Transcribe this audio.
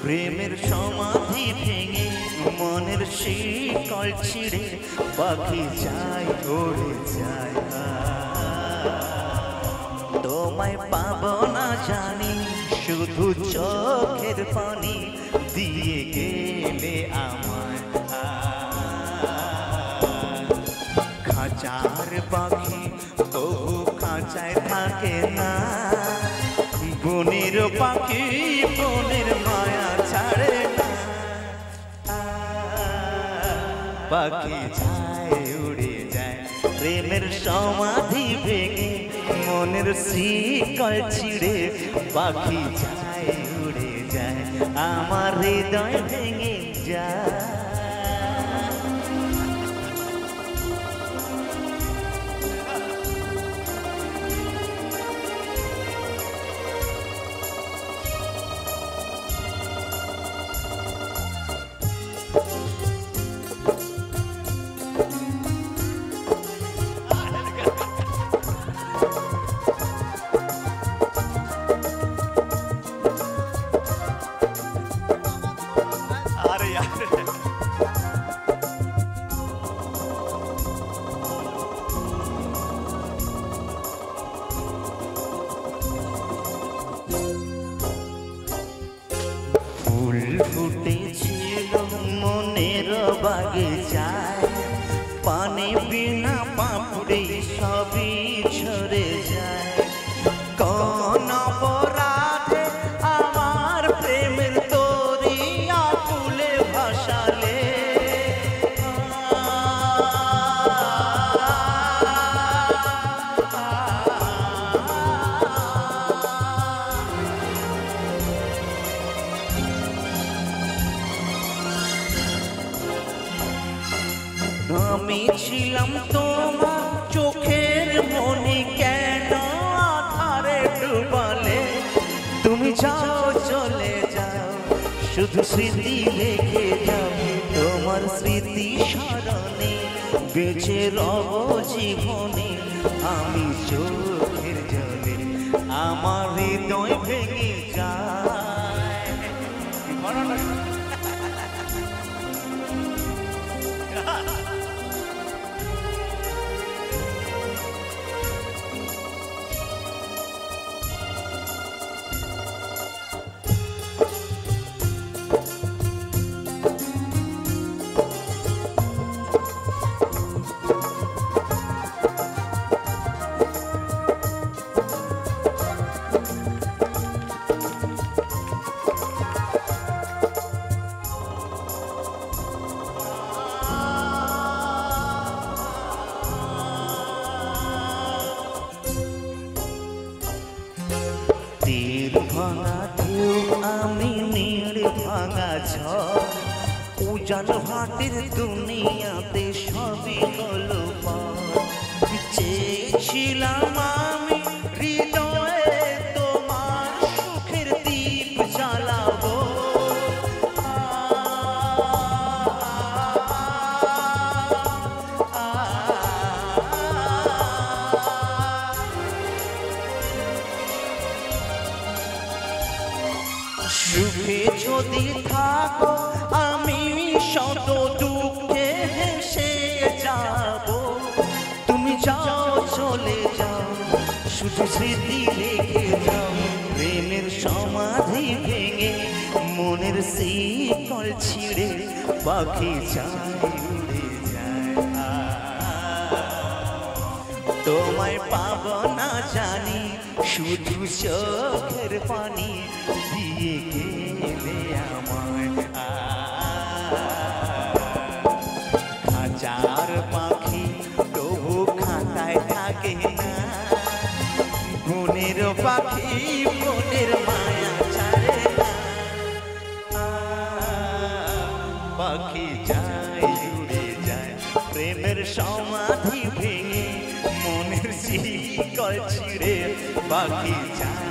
প্রেমের সমাধি ভেঙে মনের শিকল ছিঁড়ে পাখি যায় উড়ে যায়। তোমায় পাবো না জানি শুধু চোখের পানি দিয়ে গেলে আমায়। খাঁচার পাখি তবু খাঁচায় থাকে না, বনের পাখি বনের মায়া ছাড়ে না। পাখি যায় উড়ে যায় প্রেমের সমাধি ভেঙে মনের শিকল ছিঁড়ে পাখি যায় উড়ে যায়, আমার হৃদয় ভেঙে যায়। ফুল ফুটেছিল মনের বাগিচায়, পানে বিনা পাপড়ি সবই ঝরে যায়। কোন অপরাধে আমার প্রেমের তরিয়া ফুলে ভাসালে, আমি ছিলাম তোমার চোখের মনি, কেন আধারে ডুবালে? তুমি যাও চলে যাও শুধু স্মৃতি রেখে যাও, তোমার স্মৃতি স্মরণে বেঁচে রব জীবনে আমি চোখের জলে, আমার হৃদয় ভেঙে যায়। তীর ভাঙা ঢেউ আমি নীড় ভাঙা ঝড়, উজান ভাটের দুনিয়াতে সবই হলো পার। চেয়েছিলাম আমি হৃদয়ে তোমার সুখের দীপ জ্বালাবো, সুখে যদি থাকো আমি শত দুঃখে হেসে যাব। তুমি যাও চলে যাও শুধু স্মৃতি রেখে যাও, প্রেমের সমাধি ভেঙে মনের শিকল ছিঁড়ে পাখি যায় উড়ে যায়। তোমায় পাবো না জানি শুধু চোখের পানি দিয়ে গেলে আমায়। খাঁচার পাখি তবু খাঁচায় থাকে না, বনের পাখি বনের মায়া ছাড়ে না। পাখি যায় উড়ে যায় প্রেমের সমাধি ভেঙে মনের শিকল ছিঁড়ে পাখি যায়।